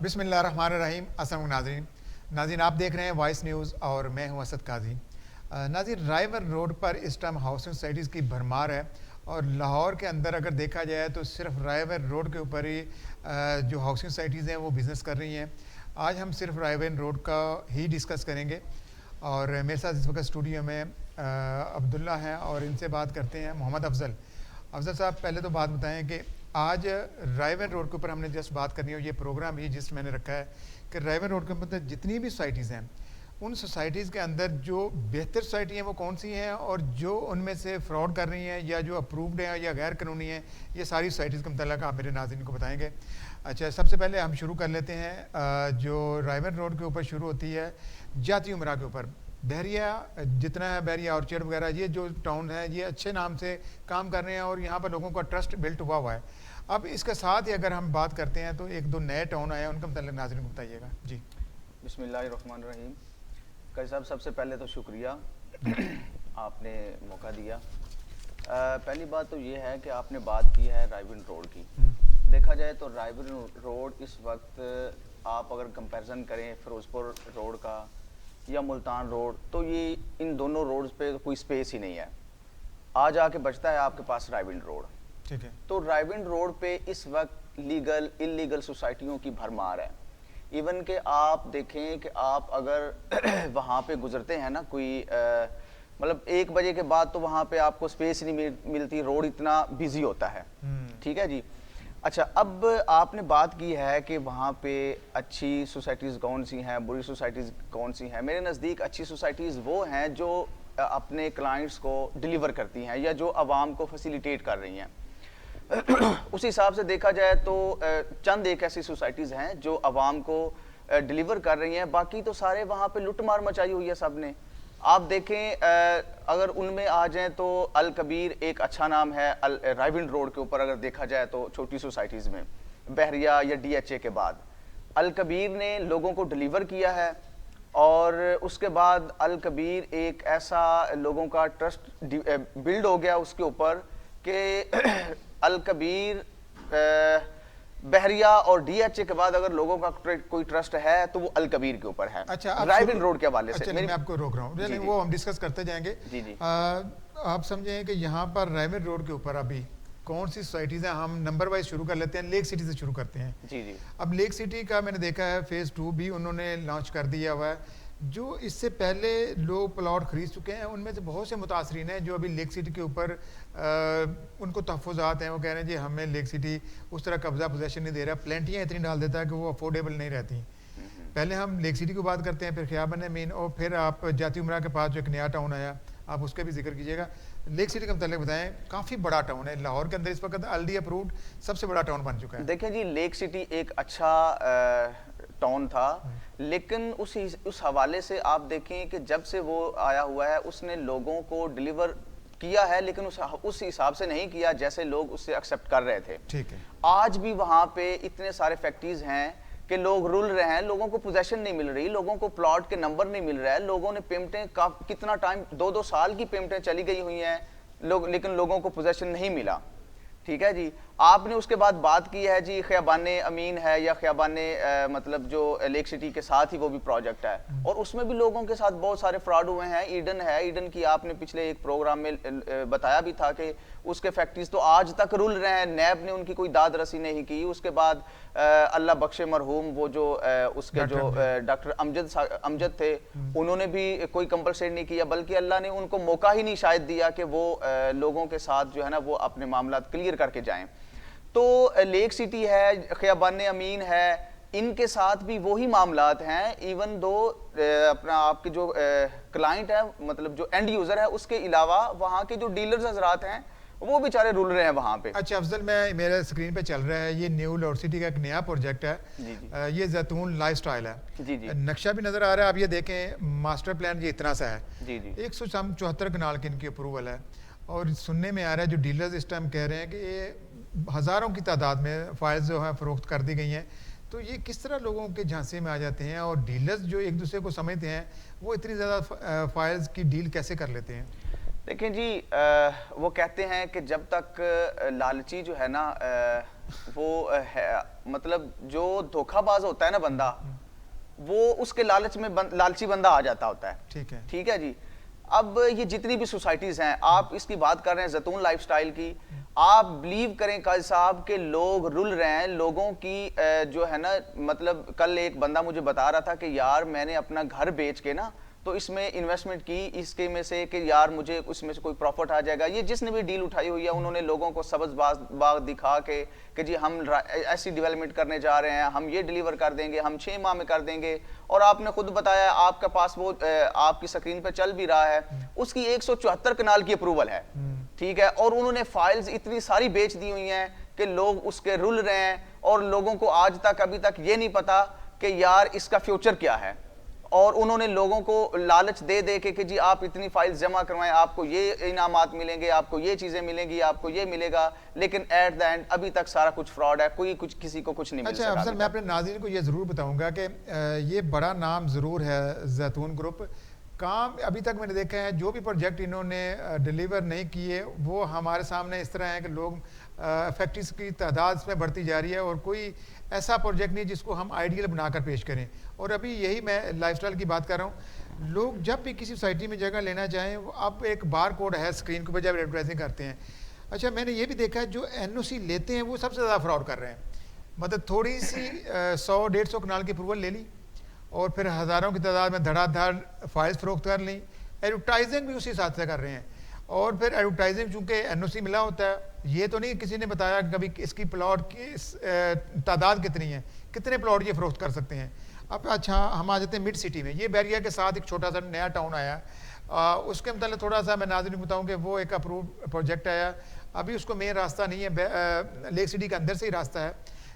बिस्मिल्लाहिर्रहमानिर्रहीम। अस्सलाम नाज़रीन। नाज़रीन आप देख रहे हैं वॉइस न्यूज़ और मैं हूं असद काजी। नाज़रीन रायवर रोड पर इस टाइम हाउसिंग सोसाइटीज़ की भरमार है और लाहौर के अंदर अगर देखा जाए तो सिर्फ रायवर रोड के ऊपर ही जो हाउसिंग सोसाइटीज़ हैं वो बिज़नेस कर रही हैं। आज हम सिर्फ रायवर रोड का ही डिस्कस करेंगे और मेरे साथ इस वक्त स्टूडियो में अब्दुल्ला हैं और इनसे बात करते हैं मोहम्मद अफजल। अफजल साहब पहले तो बात बताएं कि आज रायवर रोड के ऊपर हमने जस्ट बात करनी है, ये प्रोग्राम ही जिस मैंने रखा है कि रायवर रोड के ऊपर जितनी भी सोसाइटीज़ हैं उन सोसाइटीज़ के अंदर जो बेहतर सोसाइटी हैं वो कौन सी हैं और जो उनमें से फ्रॉड कर रही हैं या जो अप्रूव्ड हैं या गैर कानूनी हैं, ये सारी सोसाइटीज़ के मतलब आप मेरे नाज़रीन को बताएंगे। अच्छा, सबसे पहले हम शुरू कर लेते हैं जो रायवर रोड के ऊपर शुरू होती है जाती उमरा के ऊपर। बहरिया जितना है, बहरिया ऑर्चर्ड वगैरह, ये जो टाउन है ये अच्छे नाम से काम कर रहे हैं और यहाँ पर लोगों का ट्रस्ट बिल्ट हुआ है। अब इसके साथ ही अगर हम बात करते हैं तो एक दो नए टाउन आए हैं, उनका मतलब नाज़रीन को बताइएगा जी। बिस्मिल्लाहिर्रहमानिर्रहीम। कई साहब, सबसे पहले तो शुक्रिया आपने मौका दिया। पहली बात तो ये है कि आपने बात की है रायविन रोड की। देखा जाए तो रायविन रोड इस वक्त आप अगर कंपैरिजन करें फिरोजपुर रोड का या मुल्तान रोड, तो ये इन दोनों रोड्स पे कोई स्पेस ही नहीं है। आज आके बचता है आपके पास रायविन रोड। ठीक है। तो रायविन रोड पे इस वक्त लीगल इलीगल सोसाइटियों की भरमार है। इवन के आप देखें कि आप अगर वहाँ पे गुजरते हैं ना, कोई मतलब 1 बजे के बाद तो वहाँ पे आपको स्पेस नहीं मिलती, रोड इतना बिजी होता है। ठीक है जी। अच्छा, अब आपने बात की है कि वहाँ पे अच्छी सोसाइटीज़ कौन सी हैं, बुरी सोसाइटीज़ कौन सी हैं। मेरे नज़दीक अच्छी सोसाइटीज़ वो हैं जो अपने क्लाइंट्स को डिलीवर करती हैं या जो आवाम को फैसिलिटेट कर रही हैं। उस हिसाब से देखा जाए तो चंद एक ऐसी सोसाइटीज़ हैं जो आवाम को डिलीवर कर रही हैं, बाकी तो सारे वहाँ पे लुटमार मचाई हुई है सब ने। आप देखें अगर उनमें आ जाएं तो अल कबीर एक अच्छा नाम है। रायविन रोड के ऊपर अगर देखा जाए तो छोटी सोसाइटीज़ में बहरिया या DHA के बाद अल कबीर ने लोगों को डिलीवर किया है और उसके बाद अल कबीर एक ऐसा लोगों का ट्रस्ट बिल्ड हो गया उसके ऊपर कि अल कबीर बहरिया और DHA के बाद अगर लोगों का कोई ट्रस्ट है तो वो अल कबीर के ऊपर है। अच्छा, रायविन रोड के हवाले से मैं आपको रोक रहा हूँ, वो हम डिस्कस करते जाएंगे। जी जी। आप समझें कि यहाँ पर रायविन रोड के ऊपर अभी कौन सी सोसाइटीज़ हैं, हम नंबर वाइज शुरू कर लेते हैं। लेक सिटी से शुरू करते हैं। जी जी। अब लेक सिटी का मैंने देखा है फेज़ 2 भी उन्होंने लॉन्च कर दिया हुआ है। जो इससे पहले लोग प्लॉट खरीद चुके हैं उनमें से बहुत से मुतासरीन हैं जो अभी लेक सिटी के ऊपर उनको तहफ़्फ़ुज़ात हैं। वो कह रहे हैं जी हमें लेक सिटी उस तरह कब्ज़ा पोजेशन नहीं दे रहा, प्लेंटियाँ इतनी डाल देता है कि वो अफोर्डेबल नहीं रहती। पहले हम लेक सिटी की बात करते हैं, फिर ख़ियाबन अमीन और फिर आप जाती उमरा के पास जो एक नया टाउन आया, आप उसका भी जिक्र कीजिएगा। लेक सिटी का मतलब बताएं, काफ़ी बड़ा टाउन है लाहौर के अंदर, इस वक्त LD अप्रूव्ड सबसे बड़ा टाउन बन चुका है। देखें जी, लेक सिटी एक अच्छा टाउन था, लेकिन उस हवाले से आप देखें कि जब से वो आया हुआ है उसने लोगों को डिलीवर किया है, लेकिन उस हिसाब से नहीं किया जैसे लोग उससे एक्सेप्ट कर रहे थे। ठीक है। आज भी वहाँ पे इतने सारे फैक्ट्रीज हैं कि लोग रुल रहे हैं, लोगों को पोजेशन नहीं मिल रही, लोगों को प्लॉट के नंबर नहीं मिल रहा है, लोगों ने पेमेंटें कितना टाइम 2-2 साल की पेमेंटें चली गई हुई हैं लेकिन लोगों को पोजेशन नहीं मिला। ठीक है जी। आपने उसके बाद बात की है जी ख़ियाबाने अमीन है या ख़ियाबाने मतलब जो लेक सिटी के साथ ही वो भी प्रोजेक्ट है और उसमें भी लोगों के साथ बहुत सारे फ्रॉड हुए हैं। ईडन है, ईडन की आपने पिछले एक प्रोग्राम में बताया भी था कि उसके फैक्ट्रीज तो आज तक रुल रहे हैं, नैब ने उनकी कोई दाद रसी नहीं की। उसके बाद अल्लाह बख्शे मरहूम वो जो उसके जो डॉक्टर अमजद थे, उन्होंने भी कोई कंपलसेट नहीं किया, बल्कि अल्लाह ने उनको मौका ही नहीं शायद दिया कि वो लोगों के साथ जो है ना वो अपने मामला क्लियर करके जाएं। तो लेक सिटी है, ख़ियाबान अमीन है, इनके साथ भी वही मामलात हैं। इवन दो अपना आपके जो क्लाइंट है, मतलब जो एंड यूज़र है, उसके अलावा वहाँ के जो डीलर्स हजरात हैं वो बेचारे रुल रहे हैं वहाँ पे। अच्छा अफजल, मैं मेरे स्क्रीन पे चल रहा है ये न्यू लॉर्ड सिटी का एक नया प्रोजेक्ट है। जी जी। ये जैतून लाइफस्टाइल है। जी जी। नक्शा भी नज़र आ रहा है, आप ये देखें, मास्टर प्लान ये इतना सा है। जी जी। 174 कनाल की इनकी अप्रूवल है और सुनने में आ रहा है जो डीलर्स इस टाइम कह रहे हैं कि ये हज़ारों की तादाद में फाइल्स जो है फ़रोख्त कर दी गई हैं। तो ये किस तरह लोगों के झांसे में आ जाते हैं और डीलर्स जो एक दूसरे को समझते हैं वो इतनी ज़्यादा फाइल्स की डील कैसे कर लेते हैं? देखें जी, वो कहते हैं कि जब तक लालची जो है ना मतलब जो धोखाबाज होता है ना बंदा, वो उसके लालच में लालची बंदा आ जाता होता है। ठीक है जी। अब ये जितनी भी सोसाइटीज हैं, आप इसकी बात कर रहे हैं जैतून लाइफस्टाइल की, आप बिलीव करें काजी साहब के लोग रुल रहे हैं लोगों की जो है ना, मतलब कल एक बंदा मुझे बता रहा था कि यार मैंने अपना घर बेच के ना तो इसमें इन्वेस्टमेंट की, इसके में से कि यार मुझे उसमें से कोई प्रॉफिट आ जाएगा। ये जिसने भी डील उठाई हुई है उन्होंने लोगों को सब्ज बाग दिखा के कि जी हम ऐसी डेवलपमेंट करने जा रहे हैं, हम ये डिलीवर कर देंगे, हम 6 माह में कर देंगे। और आपने खुद बताया, आपके पास वो आपकी स्क्रीन पे चल भी रहा है, उसकी 174 कनाल की अप्रूवल है। ठीक है। और उन्होंने फाइल्स इतनी सारी बेच दी हुई हैं कि लोग उसके रुल रहे हैं, और लोगों को आज तक अभी तक ये नहीं पता कि यार इसका फ्यूचर क्या है। और उन्होंने लोगों को लालच दे दे के कि जी आप इतनी फाइल्स जमा करवाएं, आपको ये इनामात मिलेंगे, आपको ये चीजें मिलेंगी, आपको ये मिलेगा, लेकिन एट द एंड अभी तक सारा कुछ फ्रॉड है, कोई कुछ किसी को कुछ नहीं मिल सका। अफसर, मैं अपने नाज़रीन को ये ज़रूर बताऊंगा कि ये बड़ा नाम ज़रूर है जैतून ग्रुप। काम अभी तक मैंने देखा है, जो भी प्रोजेक्ट इन्होंने डिलीवर नहीं किए वो हमारे सामने इस तरह है कि लोग फैक्ट्रीज की तादाद इसमें बढ़ती जा रही है, और कोई ऐसा प्रोजेक्ट नहीं जिसको हम आइडियल बनाकर पेश करें। और अभी यही मैं लाइफस्टाइल की बात कर रहा हूँ, लोग जब भी किसी सोसाइटी में जगह लेना चाहें, अब एक बार कोड है स्क्रीन के ऊपर जब एडवर्टाइजिंग करते हैं। अच्छा, मैंने ये भी देखा है जो NOC लेते हैं वो सबसे ज़्यादा फ्रॉड कर रहे हैं। मतलब थोड़ी सी 100-150 कनाल की अप्रूवल ले ली और फिर हज़ारों की तादाद में धड़ाधड़ फाइल्स फरोख्त कर ली। एडवर्टाइजिंग भी उसी हिसाब से कर रहे हैं, और फिर एडवर्टाइजिंग चूँकि NOC मिला होता है, ये तो नहीं किसी ने बताया कभी इसकी प्लॉट की तादाद कितनी है, कितने प्लॉट ये फरोख्त कर सकते हैं। अब अच्छा, हम आ जाते हैं मिड सिटी में। ये बैरिया के साथ एक छोटा सा नया टाउन आया, उसके मतलब थोड़ा सा मैं नाज़रीन बताऊँ कि वो एक अप्रूव प्रोजेक्ट आया। अभी उसको मेन रास्ता नहीं है, लेक सिटी के अंदर से ही रास्ता है,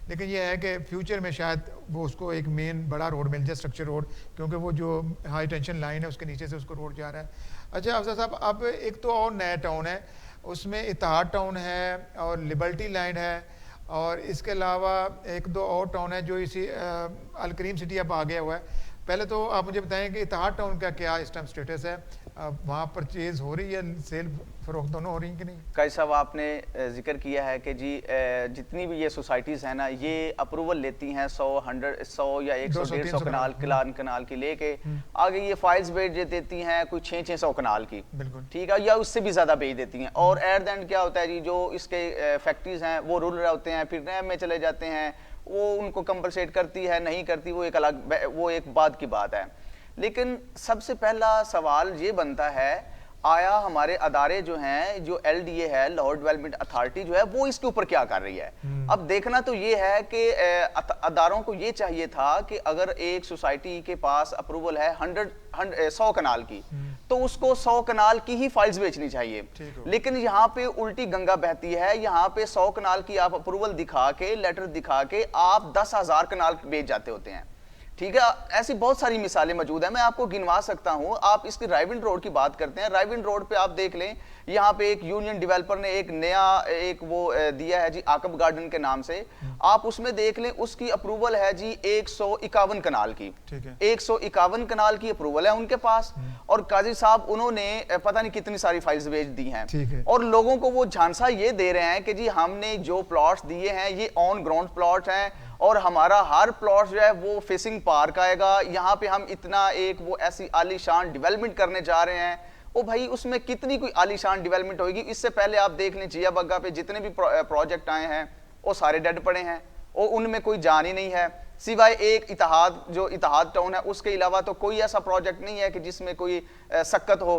लेकिन ये है कि फ्यूचर में शायद वो उसको एक मेन बड़ा रोड मिल जाए, स्ट्रक्चर रोड, क्योंकि वो जो हाई टेंशन लाइन है उसके नीचे से उसको रोड जा रहा है। अच्छा अफसर साहब, अब एक तो और नया टाउन है, उसमें इत्तेहाद टाउन है और लिबर्टी लाइन है, और इसके अलावा 1-2 और टाउन है जो इसी अल करीम सिटी अब आ गया हुआ है। पहले तो आप मुझे बताएं कि इत्तेहाद टाउन का क्या इस टाइम स्टेटस है, वहाँ परचेज हो रही है, सेल फरोख्त दोनों हो रही हैं कि नहीं? काजी साहब, आपने जिक्र किया है कि जी जितनी भी ये सोसाइटीज़ हैं ना, ये अप्रूवल लेती हैं 100 या 100-150 कनाल की लेके आगे ये फाइल्स बेच देती हैं कोई 600 कनाल की। ठीक है, या उससे भी ज़्यादा बेच देती हैं। और एट द एंड क्या होता है जी, जो इसके फैक्ट्रीज हैं वो रुल रहे होते हैं, फिर नैब में चले जाते हैं, वो उनको कंपनसेट करती है नहीं करती, वो एक अलग, वो एक बात की बात है। लेकिन सबसे पहला सवाल ये बनता है, आया हमारे अदारे जो हैं, जो LDA है, लाहौर डेवलपमेंट अथॉरिटी जो है, वो इसके ऊपर क्या कर रही है? अब देखना तो ये है कि अदारों को ये चाहिए था कि अगर एक सोसाइटी के पास अप्रूवल है 100 कनाल की, तो उसको 100 कनाल की ही फाइल्स बेचनी चाहिए। लेकिन यहाँ पे उल्टी गंगा बहती है, यहाँ पे 100 कनाल की आप अप्रूवल दिखा के, लेटर दिखा के आप 10,000 कनाल बेच जाते होते हैं। ठीक है, ऐसी बहुत सारी मिसालें मौजूद हैं, मैं आपको गिनवा सकता हूं। आप इसकी रायविंड रोड की बात करते हैं, रायविंड रोड पे आप देख लें, यहाँ पे एक यूनियन डेवलपर ने एक नया एक वो दिया है जी आकब गार्डन के नाम से। आप उसमें देख लें, उसकी अप्रूवल है जी 151 कनाल की। 151 कनाल की अप्रूवल है उनके पास, और काजी साहब उन्होंने पता नहीं कितनी सारी फाइल्स भेज दी हैं, और लोगों को वो झांसा ये दे रहे हैं कि जी हमने जो प्लॉट्स दिए हैं ये ऑन ग्राउंड प्लॉट हैं, और हमारा हर प्लॉट जो है वो फेसिंग पार्क आएगा, यहाँ पे हम इतना एक वो ऐसी आलीशान डेवलपमेंट करने जा रहे हैं। ओ भाई, उसमें कितनी कोई आलीशान डेवलपमेंट होगी? इससे पहले आप देख लें, जिया बग्गा पे जितने भी प्रोजेक्ट आए हैं वो सारे डेड पड़े हैं, और उनमें कोई जान ही नहीं है, सिवाय एक इत्तेहाद, जो इत्तेहाद टाउन है, उसके अलावा तो कोई ऐसा प्रोजेक्ट नहीं है कि जिसमें कोई सक्कत हो।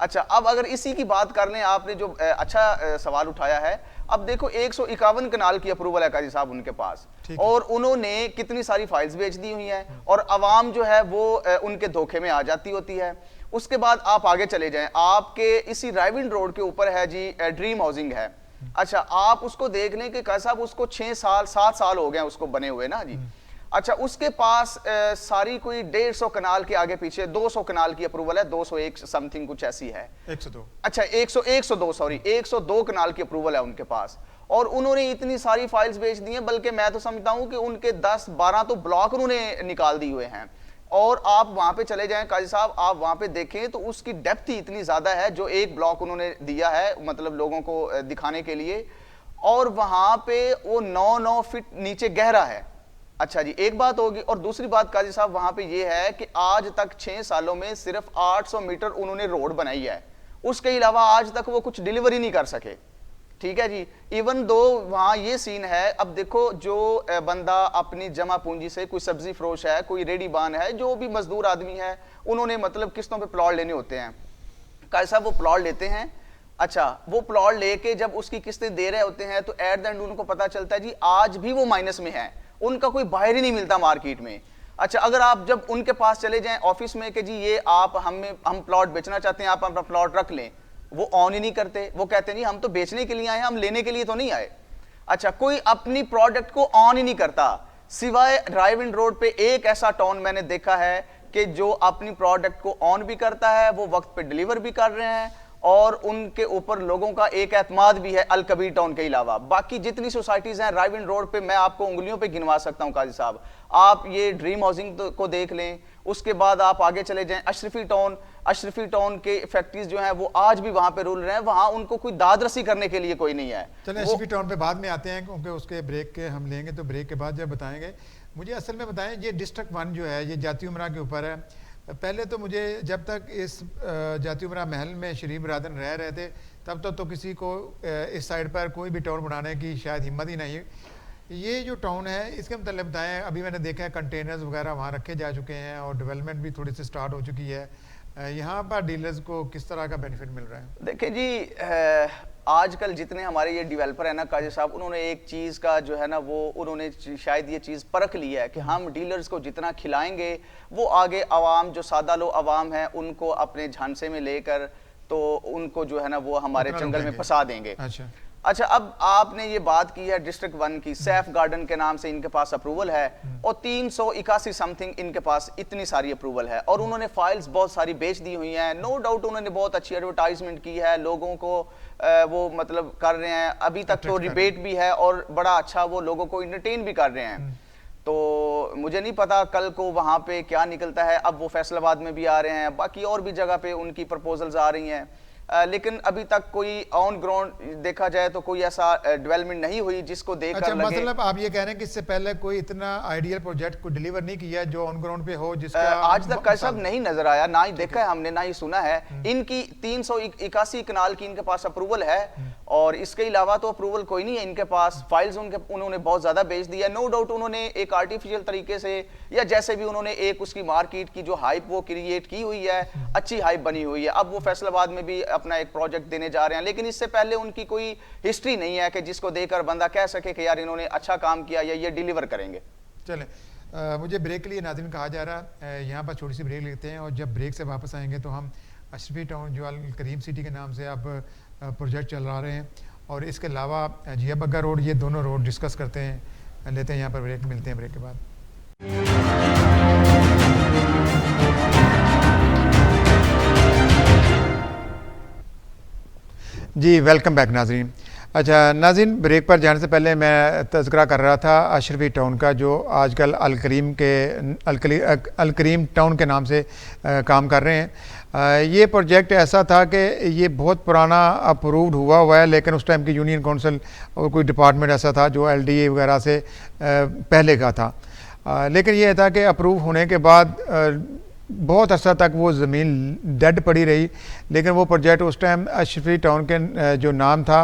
अच्छा, अब अगर इसी की बात कर लें, आपने जो अच्छा सवाल उठाया है, अब देखो 151 कनाल की अप्रूवल है काजी साहब उनके पास, और उन्होंने कितनी सारी फाइल्स बेच दी हुई हैं, और अवाम जो है वो उनके धोखे में आ जाती होती है। उसके बाद आप आगे चले जाएं, आपके इसी रायविंड रोड के ऊपर है जी ड्रीम हाउसिंग है। अच्छा, आप उसको देख लें कि काजी साहब उसको 6-7 साल हो गए उसको बने हुए ना जी। अच्छा, उसके पास सारी कोई 150 कनाल के आगे पीछे 200 कनाल की अप्रूवल है, 201 समथिंग कुछ ऐसी है, 102। अच्छा 102 कनाल की अप्रूवल है उनके पास, और उन्होंने इतनी सारी फाइल्स बेच दी हैं, बल्कि मैं तो समझता हूं कि उनके 10-12 तो ब्लॉक उन्होंने निकाल दिए हुए हैं। और आप वहां पे चले जाएं काजी साहब, आप वहां पे देखें तो उसकी डेप्थ ही इतनी ज्यादा है, जो एक ब्लॉक उन्होंने दिया है मतलब लोगों को दिखाने के लिए, और वहां पे वो 9 फीट नीचे गहरा है। अच्छा जी, एक बात होगी। और दूसरी बात काजी साहब वहां पे ये है कि आज तक 6 सालों में सिर्फ 800 मीटर उन्होंने रोड बनाई है, उसके अलावा आज तक वो कुछ डिलीवरी नहीं कर सके। ठीक है जी। इवन दो वहां ये सीन है, अब देखो जो बंदा अपनी जमा पूंजी से, कोई सब्जी फरोश है, कोई रेडी बान है, जो भी मजदूर आदमी है, उन्होंने मतलब किस्तों पे प्लॉट लेने होते हैं। काजी साहब वो प्लॉट लेते हैं। अच्छा, वो प्लॉट लेके जब उसकी किस्तें दे रहे होते हैं तो एट द एंड उनको पता चलता है जी आज भी वो माइनस में है, उनका कोई बाहर ही नहीं मिलता मार्केट में। अच्छा, अगर आप जब उनके पास चले जाएं ऑफिस में कि जी ये आप हम प्लॉट बेचना चाहते हैं, आप अपना प्लॉट रख लें, वो ऑन ही नहीं करते। वो कहते नहीं हम तो बेचने के लिए आए हैं, हम लेने के लिए तो नहीं आए। अच्छा, कोई अपनी प्रोडक्ट को ऑन ही नहीं करता, सिवाय रायविंड रोड पे एक ऐसा टाउन मैंने देखा है कि जो अपनी प्रोडक्ट को ऑन भी करता है, वो वक्त पे डिलीवर भी कर रहे हैं, और उनके ऊपर लोगों का एक एतमाद भी है अल कबीर टाउन के अलावा। बाकी जितनी सोसाइटीज हैं रायविंड रोड पे, मैं आपको उंगलियों पे गिनवा सकता हूं काजी साहब। आप ये ड्रीम हाउसिंग को देख लें, उसके बाद आप आगे चले जाएं अशरफी टाउन के फैक्ट्रीज जो हैं वो आज भी वहां पे रूल रहे हैं, वहां उनको कोई दाद रसी करने के लिए कोई नहीं है। चलिए अशरफी टाउन पे बाद में आते हैं, क्योंकि उसके ब्रेक के हम लेंगे, तो ब्रेक के बाद जब बताएंगे। मुझे असल में बताएं, ये डिस्ट्रिक्ट 1 जो है ये जाती उमरा के ऊपर है। पहले तो मुझे जब तक इस जाती उमरा महल में शरीफ बरादर रह रहे थे, तब तक तो किसी को इस साइड पर कोई भी टाउन बनाने की शायद हिम्मत ही नहीं। ये जो टाउन है इसके मतलब बताएं, अभी मैंने देखा है कंटेनर्स वगैरह वहाँ रखे जा चुके हैं और डेवलपमेंट भी थोड़ी सी स्टार्ट हो चुकी है। यहाँ पर डीलर्स को किस तरह का बेनिफिट मिल रहा है? देखिए जी, आजकल जितने हमारे ये डेवलपर है ना काजी साहब, उन्होंने एक चीज़ का जो है ना वो उन्होंने शायद ये चीज़ परख ली है कि हम डीलर्स को जितना खिलाएंगे वो आगे आवाम, जो सादा लो आवाम है, उनको अपने झांसे में लेकर तो उनको जो है ना वो हमारे जंगल में फंसा देंगे। अच्छा, अब आपने ये बात की है डिस्ट्रिक्ट 1 की, सैफ गार्डन के नाम से इनके पास अप्रूवल है और 381 समथिंग इनके पास इतनी सारी अप्रूवल है, और उन्होंने फाइल्स बहुत सारी बेच दी हुई हैं। नो डाउट उन्होंने बहुत अच्छी एडवर्टाइजमेंट की है, लोगों को वो मतलब कर रहे हैं, अभी तक तो रिबेट भी है और बड़ा अच्छा वो लोगों को इंटरटेन भी कर रहे हैं। तो मुझे नहीं पता कल को वहां पे क्या निकलता है। अब वो फैसलाबाद में भी आ रहे हैं, बाकी और भी जगह पे उनकी प्रपोजल्स आ रही हैं, लेकिन अभी तक कोई ऑन ग्राउंड देखा जाए तो कोई ऐसा डेवलपमेंट नहीं हुई जिसको देखकर अच्छा, लगे। मतलब आप ये कह रहे हैं कि इससे पहले कोई इतना आइडियल प्रोजेक्ट को डिलीवर नहीं किया जो ऑन ग्राउंड पे हो, जिसका आज तक कैसा नहीं नजर आया, ना ही देखा है हमने, ना ही सुना है। इनकी 381 कनाल की इनके पास अप्रूवल है, और इसके अलावा तो अप्रूवल कोई नहीं है इनके पास। फाइल्स उन्होंने बहुत ज्यादा बेच दी है। नो डाउट उन्होंने एक आर्टिफिशियल तरीके से या जैसे भी उन्होंने एक उसकी मार्केट की जो हाइप वो क्रिएट की हुई है, अच्छी हाइप बनी हुई है। अब वो फैसलाबाद में भी अपना एक प्रोजेक्ट देने जा रहे हैं, लेकिन इससे पहले उनकी कोई हिस्ट्री नहीं है कि जिसको देखकर बंदा कह सके कि यार इन्होंने अच्छा काम किया या ये डिलीवर करेंगे। चलें, मुझे ब्रेक के लिए नाज़रीन कहा जा रहा है, यहाँ पर छोटी सी ब्रेक लेते हैं, और जब ब्रेक से वापस आएंगे तो हम अशरफी टाउन जो अल करीम सिटी के नाम से अब प्रोजेक्ट चला रहे हैं, और इसके अलावा जिया बग्गा रोड, ये दोनों रोड डिस्कस करते हैं, लेते हैं यहाँ पर ब्रेक। मिलते हैं ब्रेक के बाद। जी वेलकम बैक नाज़रीन। अच्छा नाज़रीन, ब्रेक पर जाने से पहले मैं तज़किरा कर रहा था अशरफी टाउन का, जो आजकल अल करीम टाउन के नाम से काम कर रहे हैं। ये प्रोजेक्ट ऐसा था कि ये बहुत पुराना अप्रूव्ड हुआ है, लेकिन उस टाइम की यूनियन काउंसिल और कोई डिपार्टमेंट ऐसा था जो LDA वगैरह से पहले का था। लेकिन ये था कि अप्रूव होने के बाद बहुत अर्सा तक वो ज़मीन डेड पड़ी रही, लेकिन वो प्रोजेक्ट उस टाइम अशरफी टाउन के जो नाम था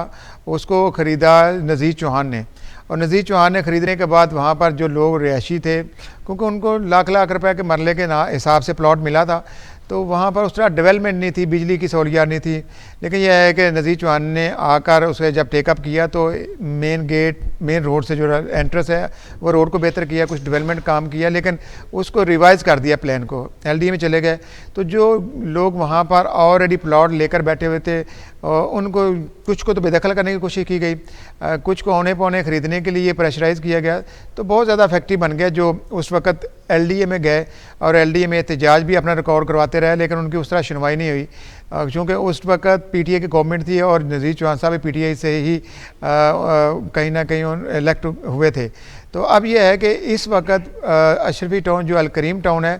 उसको ख़रीदा नज़ीर चौहान ने, और नज़ीर चौहान ने ख़रीदने के बाद वहाँ पर जो लोग रिहायशी थे, क्योंकि उनको लाख लाख रुपए के मरले के हिसाब से प्लॉट मिला था, तो वहाँ पर उस तरह डेवलपमेंट नहीं थी, बिजली की सहूलियत नहीं थी। लेकिन यह है कि नज़ीर चौहान ने आकर उसे जब टेकअप किया तो मेन रोड से जो एंट्रेंस है वो रोड को बेहतर किया, कुछ डेवलपमेंट काम किया, लेकिन उसको रिवाइज़ कर दिया प्लान को, LDA में चले गए। तो जो लोग वहाँ पर ऑलरेडी प्लॉट लेकर बैठे हुए थे उनको कुछ को तो बेदखल करने की कोशिश की गई, कुछ को औने पौने ख़रीदने के लिए प्रेशराइज़ किया गया, तो बहुत ज़्यादा फैक्ट्री बन गया। जो उस वक्त LDA में गए और LDA में एहतजाज भी अपना रिकॉर्ड करवाते रहे, लेकिन उनकी उस तरह सुनवाई नहीं हुई, क्योंकि उस वक्त PTA की गवर्नमेंट थी और नज़ीर चौहान साहब PTA से ही कहीं ना कहीं इलेक्ट हुए थे। तो अब यह है कि इस वक्त अशरफी टाउन जो अल करीम टाउन है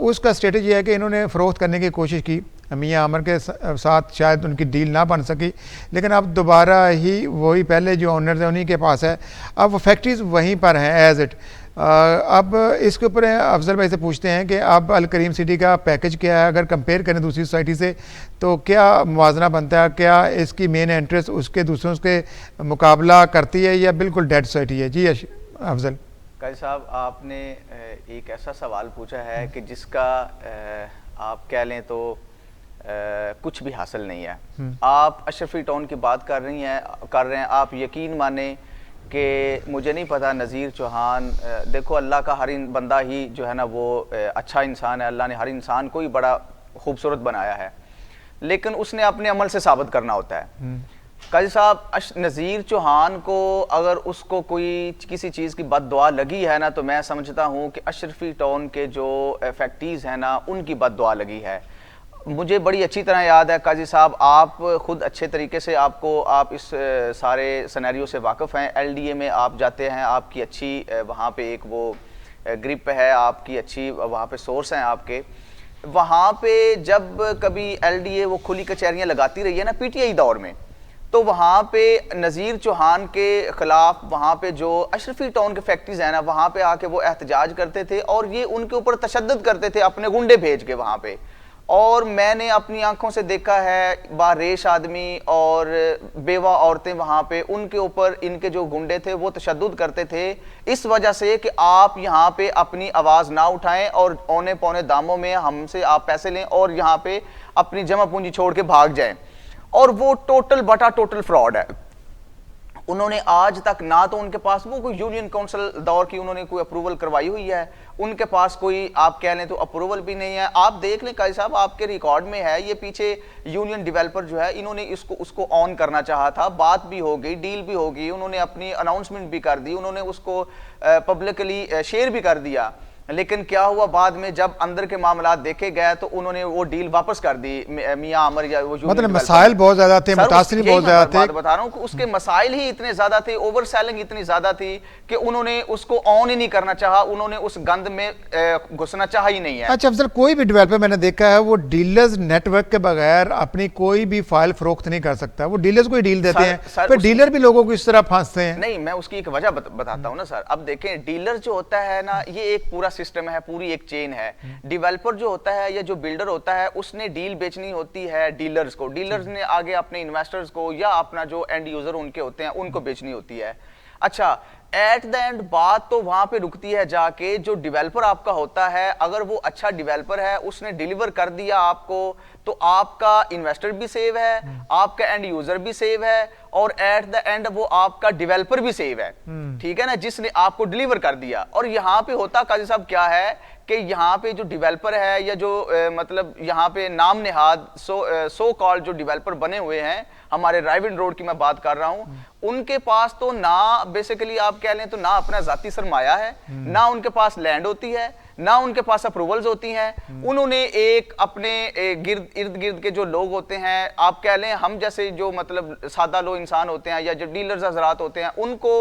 उसका स्ट्रेटजी है कि इन्होंने फ़रोख्त करने की कोशिश की मियाँ आमर के साथ शायद उनकी डील ना बन सकी, लेकिन अब दोबारा ही वही पहले जो ओनर्स हैं उन्हीं के पास है, अब वो फैक्ट्रीज़ वहीं पर हैं एज इट। अब इसके ऊपर अफजल भाई से पूछते हैं कि अब अल करीम सिटी का पैकेज क्या है, अगर कंपेयर करें दूसरी सोसाइटी से तो क्या मुवाजना बनता है, क्या इसकी मेन इंटरेस्ट उसके दूसरों के मुकाबला करती है या बिल्कुल डेड सोसाइटी है? जी अफजल। काजी साहब, आपने एक ऐसा सवाल पूछा है कि जिसका आप कह लें तो कुछ भी हासिल नहीं है। आप अशरफी टाउन की बात कर रहे हैं, आप यकीन माने कि मुझे नहीं पता नज़ीर चौहान, देखो अल्लाह का हर बंदा ही जो है ना वो अच्छा इंसान है, अल्लाह ने हर इंसान को ही बड़ा खूबसूरत बनाया है, लेकिन उसने अपने अमल से साबित करना होता है। काजी साहब, नज़ीर चौहान को अगर उसको कोई किसी चीज़ की बददुआ लगी है ना, तो मैं समझता हूँ कि अशरफी टाउन के जो फैक्ट्रीज़ हैं ना उनकी बददुआ लगी है। मुझे बड़ी अच्छी तरह याद है काजी साहब, आप खुद अच्छे तरीके से आप इस सारे सिनेरियो से वाकिफ़ हैं। LDA में आप जाते हैं, आपकी अच्छी वहाँ पे एक वो ग्रिप है, आपकी अच्छी वहाँ पे सोर्स हैं आपके। वहाँ पे जब कभी LDA वो खुली कचहरियाँ लगाती रही है ना PTI दौर में, तो वहाँ पे नज़ीर चौहान के ख़िलाफ़ वहाँ पे जो अशरफी टाउन के फैक्ट्रीज़ हैं ना, वहाँ पे आके वो एहतजाज करते थे और ये उनके ऊपर तशद्दुद करते थे अपने गुंडे भेज के वहाँ पे। और मैंने अपनी आंखों से देखा है बारेश आदमी और बेवा औरतें वहाँ पे, उनके ऊपर इनके जो गुंडे थे वो तशद्दुद करते थे इस वजह से कि आप यहाँ पे अपनी आवाज़ ना उठाएं और औने पौने दामों में हमसे आप पैसे लें और यहाँ पे अपनी जमा पूंजी छोड़ के भाग जाएं। और वो टोटल बटा टोटल फ्रॉड है। उन्होंने आज तक ना तो उनके पास वो कोई यूनियन काउंसिल दौर की उन्होंने कोई अप्रूवल करवाई हुई है, उनके पास कोई आप कह लें तो अप्रूवल भी नहीं है। आप देख लें काजी साहब, आपके रिकॉर्ड में है, ये पीछे यूनियन डेवलपर जो है इन्होंने उसको ऑन करना चाहा था, बात भी हो गई, डील भी हो गई, उन्होंने अपनी अनाउंसमेंट भी कर दी, उन्होंने उसको पब्लिकली शेयर भी कर दिया, लेकिन क्या हुआ बाद में जब अंदर के मामलात देखे गए तो उन्होंने वो डील वापस कर दी। मियां आमर या वो मतलब मसाइल बहुत ज्यादा थे, मुतासिर बहुत ज्यादा थे। बता रहा हूँ कि उसके मसाइल ही इतने ज्यादा थे, ओवर सेलिंग इतनी ज्यादा थी कि उन्होंने उसको ऑन ही नहीं करना चाहा, उन्होंने उस गंद में घुसना चाहा ही नहीं है। अच्छा अफजल, कोई भी डेवलपर मैंने देखा है वो डीलर्स नेटवर्क के बगैर अपनी कोई भी फाइल फरोख्त नहीं कर सकता, वो डीलर्स को ही डील देते हैं, फिर डीलर भी लोगों को इस तरह फांसते हैं। नहीं, मैं उसकी एक वजह बताता हूँ ना सर। अब देखें, डीलर जो होता है ना, ये एक पूरा सिस्टम है, पूरी एक चेन है। डेवलपर जो होता है या जो बिल्डर होता है, उसने डील बेचनी होती है डीलर्स को, डीलर्स ने आगे अपने इन्वेस्टर्स को या अपना जो एंड यूजर उनके होते हैं उनको बेचनी होती है। अच्छा, एट द एंड बात तो वहां पे रुकती है जाके, जो डेवलपर आपका होता है अगर वो अच्छा डेवलपर है, उसने डिलीवर कर दिया आपको, तो आपका इन्वेस्टर भी सेव है, आपका एंड यूजर भी सेव है और एट द एंड वो आपका डेवलपर भी सेव है। ठीक है ना, जिसने आपको डिलीवर कर दिया। और यहाँ पे होता काजी साहब क्या है कि यहाँ पे जो डेवलपर है या जो मतलब यहाँ पे नाम नेहाद सो कॉल्ड जो डेवलपर बने हुए हैं, हमारे राइविन रोड की मैं बात कर रहा हूँ, उनके पास तो ना बेसिकली आप कह लें तो ना अपना जाती सरमाया है, ना उनके पास लैंड होती है, ना उनके पास अप्रूवल्स होती हैं। उन्होंने एक अपने इर्द गिर्द के जो लोग होते हैं, आप कह लें हम जैसे जो मतलब सादा लोग इंसान होते हैं या जो डीलर्स हजरात होते हैं, उनको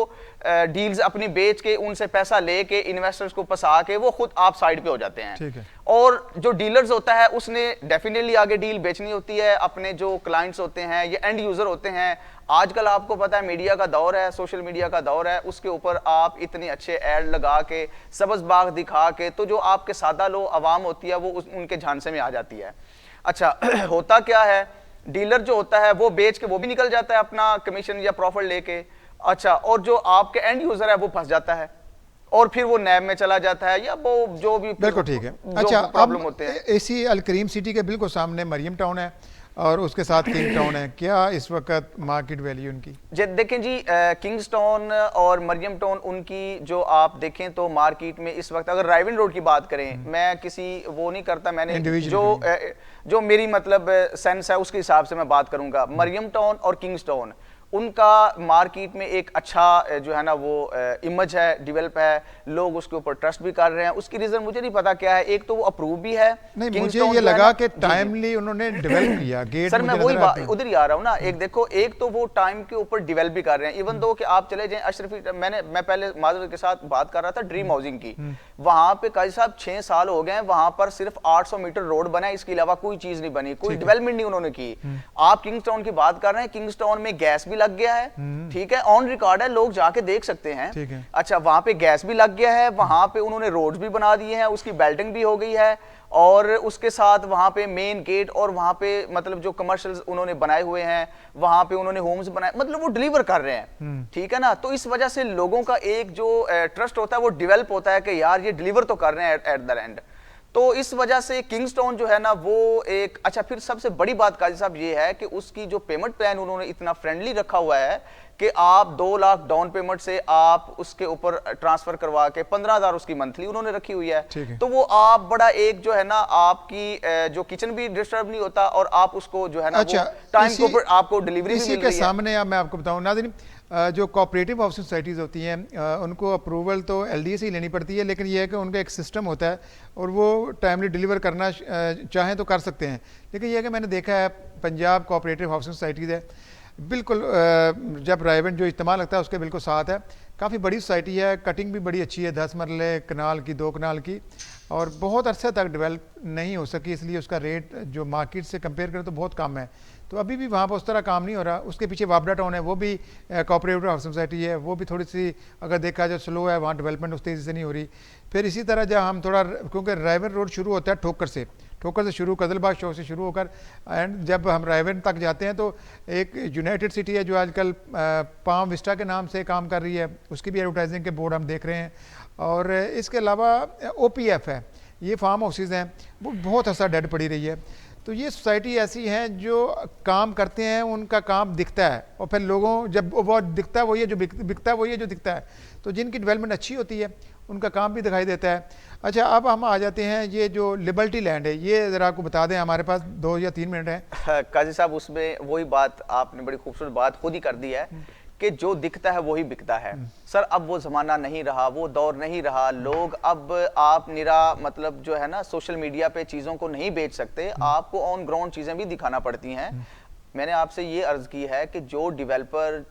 डील्स अपनी बेच के उनसे पैसा लेके इन्वेस्टर्स को फंसा के वो खुद आप साइड पे हो जाते हैं। ठीक है। और जो डीलर्स होता है उसने डेफिनेटली आगे डील बेचनी होती है, अपने जो क्लाइंट्स होते हैं या एंड यूजर होते हैं। आजकल आपको पता है मीडिया का दौर है, सोशल मीडिया का दौर है, उसके ऊपर आप इतने अच्छे ऐड लगा के सब्ज़ बाग दिखा के, तो जो आपके सादा लोग आवाम होती है वो उनके झांसे में आ जाती है। अच्छा होता क्या है, डीलर जो होता है वो बेच के वो भी निकल जाता है अपना कमीशन या प्रॉफिट लेके। अच्छा, और जो आपके एंड यूजर है वो फंस जाता है और फिर वो नैब में चला जाता है या वो जो भी बिल्कुल ठीक है। अच्छा, प्रॉब्लम होते हैं। इसी अल करीम सिटी के बिल्कुल सामने मरियम टाउन है और उसके साथ किंग टाउन है, क्या इस वक्त मार्केट वैल्यू उनकी? देखें जी, किंग्स टाउन और मरियम टाउन उनकी जो आप देखें तो मार्केट में इस वक्त, अगर राइविन रोड की बात करें, मैं किसी वो नहीं करता, मैंने जो मेरी मतलब सेंस है उसके हिसाब से मैं बात करूंगा। मरियम टाउन और किंग्स टाउन उनका मार्केट में एक अच्छा जो है ना वो इमेज है, डेवलप है, लोग उसके ऊपर ट्रस्ट भी कर रहे हैं। उसकी रीजन मुझे नहीं पता क्या है, एक तो वो अप्रूव भी है। नहीं, मुझे ये लगा कि टाइमली उन्होंने डेवलप किया गेट। सर मैं वही उधर ही आ रहा हूँ ना। एक देखो, एक तो वो टाइम के ऊपर डेवलप भी कर रहे हैं, इवन दो कि आप चले जाएं अशरफी, मैं पहले माजर के साथ बात कर रहा था ड्रीम हाउसिंग की, वहां पे काजी साहब 6 साल हो गए, वहां पर सिर्फ 800 मीटर रोड बना है, इसके अलावा कोई चीज नहीं बनी, कोई डेवलपमेंट नहीं उन्होंने की। आप किंग्सटाउन की बात कर रहे हैं, किंग्सटाउन में गैस भी लग गया है, ठीक है, ऑन रिकॉर्ड है, लोग जाके देख सकते हैं। अच्छा, वहां पे गैस भी लग गया है, वहां पे उन्होंने रोड भी बना दिए हैं, उसकी बेल्टिंग भी हो गई है, और उसके साथ वहां पे मेन गेट और वहां पे मतलब जो कमर्शियल्स उन्होंने बनाए हुए हैं, वहां पे उन्होंने होम्स बनाए, मतलब वो डिलीवर कर रहे हैं, ठीक है ना। तो इस वजह से लोगों का एक जो ट्रस्ट होता है वो डेवलप होता है कि यार ये डिलीवर तो कर रहे हैं एट द एंड। तो इस वजह से किंग्सटाउन जो है ना वो एक अच्छा। फिर सबसे बड़ी बात काजी साहब ये है कि उसकी जो पेमेंट प्लान उन्होंने इतना फ्रेंडली रखा हुआ है कि आप 2 लाख डाउन पेमेंट से आप उसके ऊपर ट्रांसफर करवा के 15,000 उसकी मंथली उन्होंने रखी हुई है। तो वो आप बड़ा एक जो है ना आपकी जो किचन भी डिस्टर्ब नहीं होता और आप उसको जो है ना अच्छा, टाइम के ऊपर आपको डिलीवरी भी मिल रही है। इसी के सामने अब मैं आपको बताऊं नाज़रीन, जो कोऑपरेटिव हाउसिंग सोसाइटीज़ होती हैं उनको अप्रूवल तो एलडीए से ही लेनी पड़ती है, लेकिन यह है कि उनका एक सिस्टम होता है और वो टाइमली डिलीवर करना चाहें तो कर सकते हैं। लेकिन यह है कि मैंने देखा है पंजाब कोऑपरेटिव हाउसिंग सोसाइटीज़ है बिल्कुल, जब रायवन जो इज्तिमा लगता है उसके बिल्कुल साथ है, काफ़ी बड़ी सोसाइटी है, कटिंग भी बड़ी अच्छी है, 10 मरले कनाल की, 2 कनाल की, और बहुत अरसे तक डेवलप नहीं हो सकी, इसलिए उसका रेट जो मार्केट से कंपेयर करें तो बहुत कम है। तो अभी भी वहाँ पर उस तरह काम नहीं हो रहा। उसके पीछे वाबड़ा टाउन है, वो भी कोऑपरेटिव हाउसिंग सोसाइटी है, वो भी थोड़ी सी अगर देखा जाए स्लो है, वहाँ डेवलपमेंट उस तेज़ी से नहीं हो रही। फिर इसी तरह जब हम थोड़ा, क्योंकि रायवन रोड शुरू होता है ठोकर से शुरू, कदलबाग चौक से शुरू होकर, एंड जब हम रायवन तक जाते हैं तो एक यूनाइटेड सिटी है जो आजकल पाम विस्टा के नाम से काम कर रही है, उसकी भी एडवर्टाइजिंग के बोर्ड हम देख रहे हैं। और इसके अलावा ओपीएफ है, ये फार्म हाउसेज हैं, वो बहुत अर्सा डेड पड़ी रही है। तो ये सोसाइटी ऐसी हैं जो काम करते हैं, उनका काम दिखता है, और फिर लोगों जब वो दिखता है वही है जो बिकता है, वही है जो दिखता है। तो जिनकी डेवलपमेंट अच्छी होती है उनका काम भी दिखाई देता है। अच्छा, अब हम आ जाते हैं ये जो लिबर्टी लैंड है, ये ज़रा आपको बता दें, हमारे पास 2 या 3 मिनट हैं। काजी साहब उसमें वही बात आपने बड़ी खूबसूरत बात खुद ही कर दी है कि जो दिखता है वही बिकता है। सर अब वो जमाना नहीं रहा, वो दौर नहीं रहा। लोग अब आप निरा मतलब जो है ना सोशल मीडिया पे चीज़ों को नहीं बेच सकते, आपको ऑन ग्राउंड चीज़ें भी दिखाना पड़ती हैं। मैंने आपसे ये अर्ज की है कि जो डेवलपर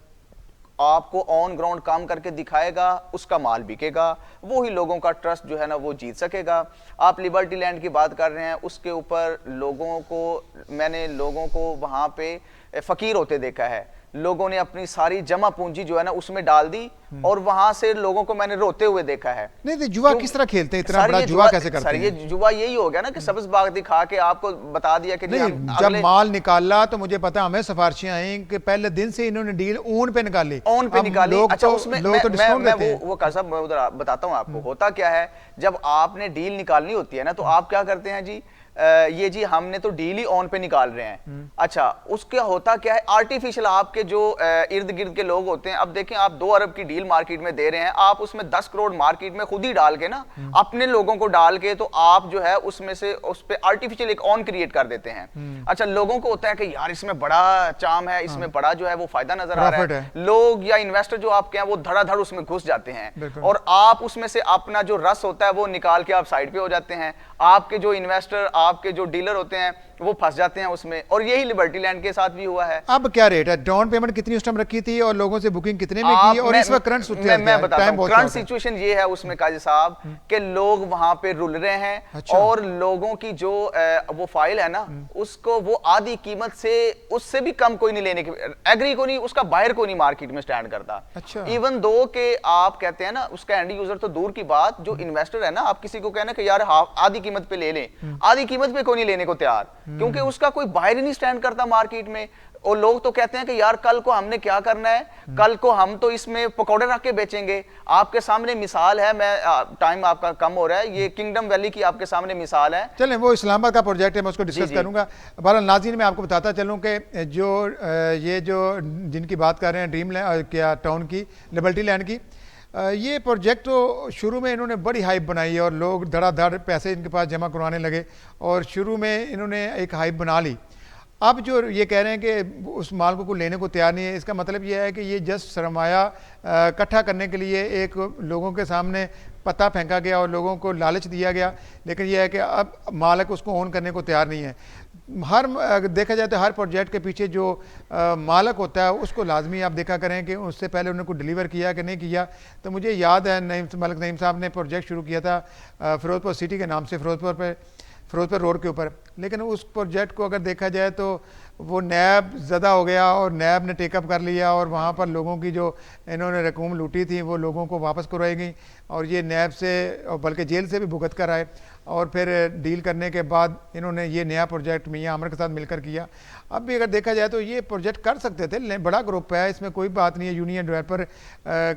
आपको ऑन ग्राउंड काम करके दिखाएगा उसका माल बिकेगा, वो ही लोगों का ट्रस्ट जो है ना वो जीत सकेगा। आप लिबर्टी लैंड की बात कर रहे हैं, उसके ऊपर मैंने लोगों को वहां पे फकीर होते देखा है। लोगों ने अपनी सारी जमा पूंजी जो है ना उसमें डाल दी और वहां से लोगों को मैंने रोते हुए देखा है। नहीं तो जुआ किस तरह खेलते हैं, इतना बड़ा जुआ कैसे करते हैं? सर ये जुआ यही हो गया ना कि सब्ज बाग दिखा के आपको बता दिया कि नहीं, जब माल निकाला तो मुझे पता, हमें सिफारिशें आई कि पहले दिन से इन्होंने डील ओन पे निकाली। अच्छा, उसमें वो साहब मैं उधर बताता हूँ आपको होता क्या है। जब आपने डील निकालनी होती है ना तो आप क्या करते हैं जी, ये जी हमने तो डील ही ऑन पे निकाल रहे हैं। अच्छा, उसका होता क्या है, आर्टिफिशियल आपके जो इर्द गिर्द के लोग होते हैं। अब देखें, आप 2 अरब की डील मार्केट में दे रहे हैं, आप उसमें 10 करोड़ मार्केट में खुद ही डाल के ना अपने लोगों को डाल के, तो आप जो है उसमें से उस पे आर्टिफिशियल एक ऑन क्रिएट कर देते हैं। अच्छा, लोगों को होता है कि यार इसमें बड़ा चाम है, इसमें बड़ा जो है वो फायदा नजर आ रहा है। लोग या इन्वेस्टर जो आपके हैं वो धड़ाधड़ उसमें घुस जाते हैं और आप उसमें से अपना जो रस होता है वो निकाल के आप साइड पे हो जाते हैं। आपके जो इन्वेस्टर, आपके जो डीलर होते हैं वो फंस जाते हैं उसमें, और यही लिबर्टी लैंड के साथ भी हुआ है। अब क्या रेट है, डाउन पेमेंट कितनी उस टाइम रखी थी और लोगों से बुकिंग कितने में की, और इस वक्त करंट मैं बताता हूं करंट सिचुएशन ये है उसमें काजी साहब कि लोग वहां पे रुल रहे हैं। अच्छा। और लोगों की जो वो फाइल है ना उसको वो आधी कीमत से, उससे भी कम कोई नहीं लेने की एग्री को नहीं, उसका बायर को नहीं मार्केट में स्टैंड करता। अच्छा। इवन दो के आप कहते हैं ना उसका एंड यूजर तो दूर की बात, जो इन्वेस्टर है ना, आप किसी को कहना कि यार आधी कीमत पे ले लें, आधी कीमत पे कोई नहीं लेने को तैयार, क्योंकि उसका कोई बाहर ही नहीं स्टैंड करता मार्केट में। और लोग तो कहते हैं कि यार कल को हमने क्या करना है, कल को हम तो इसमें पकौड़े रख के बेचेंगे। आपके सामने मिसाल है, मैं टाइम आपका कम हो रहा है, ये किंगडम वैली की आपके सामने मिसाल है। चलें, वो इस्लामाबाद का प्रोजेक्ट है, मैं उसको डिस्कस करूंगा। बहरहाल नाज़रीन, मैं आपको बताता चलूं कि ये जो जिनकी बात कर रहे हैं ड्रीम लैंड क्या टाउन की, लिबर्टी लैंड की, ये प्रोजेक्ट तो शुरू में इन्होंने बड़ी हाइप बनाई और लोग धड़ाधड़ पैसे इनके पास जमा करवाने लगे और शुरू में इन्होंने एक हाइप बना ली। अब जो ये कह रहे हैं कि उस माल को कोई लेने को तैयार नहीं है, इसका मतलब ये है कि ये जस्ट सरमाया इकट्ठा करने के लिए एक लोगों के सामने पत्ता फेंका गया और लोगों को लालच दिया गया, लेकिन यह है कि अब मालिक उसको ओन करने को तैयार नहीं है। अगर देखा जाए तो हर प्रोजेक्ट के पीछे जो मालिक होता है उसको लाजमी आप देखा करें कि उससे पहले उन्होंने कुछ डिलीवर किया कि नहीं किया। तो मुझे याद है मलिक नईम साहब ने प्रोजेक्ट शुरू किया था फ़िरोज़पुर सिटी के नाम से, फ़िरोज़पुर रोड के ऊपर, लेकिन उस प्रोजेक्ट को अगर देखा जाए तो वो नैब ज़दा हो गया और नैब ने टेकअप कर लिया और वहाँ पर लोगों की जो इन्होंने रकूम लूटी थी वो लोगों को वापस करवाई गई और ये नैब से और बल्कि जेल से भी भुगत कर आए और फिर डील करने के बाद इन्होंने ये नया प्रोजेक्ट मियां आमर के साथ मिलकर किया। अब भी अगर देखा जाए तो ये प्रोजेक्ट कर सकते थे, बड़ा ग्रुप है, इसमें कोई बात नहीं है, यूनियन डेवलपर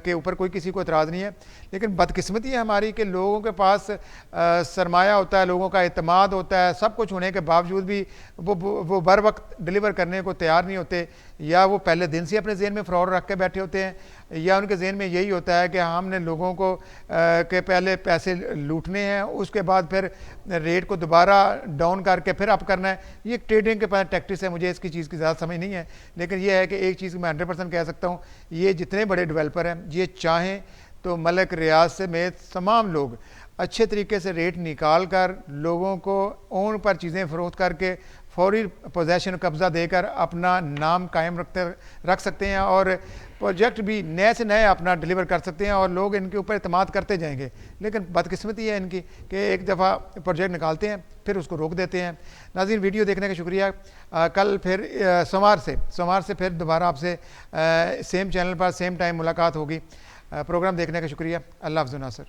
के ऊपर कोई किसी को एतराज़ नहीं है, लेकिन बदकिस्मती है हमारी कि लोगों के पास सरमाया होता है, लोगों का एतमाद होता है, सब कुछ होने के बावजूद भी वो बर वक्त डिलीवर करने को तैयार नहीं होते, या वो पहले दिन से अपने जहन में फ्रॉड रख के बैठे होते हैं, या उनके जहन में यही होता है कि हमने लोगों को के पहले पैसे लूटने हैं, उसके बाद फिर रेट को दोबारा डाउन करके फिर अप करना है। ये ट्रेडिंग के पास टैक्टिक्स है, मुझे इसकी चीज़ की ज़्यादा समझ नहीं है, लेकिन ये है कि एक चीज़ मैं 100% कह सकता हूँ, ये जितने बड़े डेवलपर हैं ये चाहें तो मलिक रियाज समेत तमाम लोग अच्छे तरीके से रेट निकाल कर लोगों को ओन पर चीज़ें फ़रोख्त करके फौरी पोजेशन कब्ज़ा देकर अपना नाम कायम रख सकते हैं और प्रोजेक्ट भी नए से नए अपना डिलीवर कर सकते हैं और लोग इनके ऊपर इत्मीनान करते जाएंगे। लेकिन बदकिस्मती है इनकी कि एक दफ़ा प्रोजेक्ट निकालते हैं फिर उसको रोक देते हैं। नाज़रीन, वीडियो देखने का शुक्रिया। कल फिर सोमवार से फिर दोबारा आपसे सेम चैनल पर सेम टाइम मुलाकात होगी। प्रोग्राम देखने का शुक्रिया। अल्लाह हाफ़िज़ नासिर।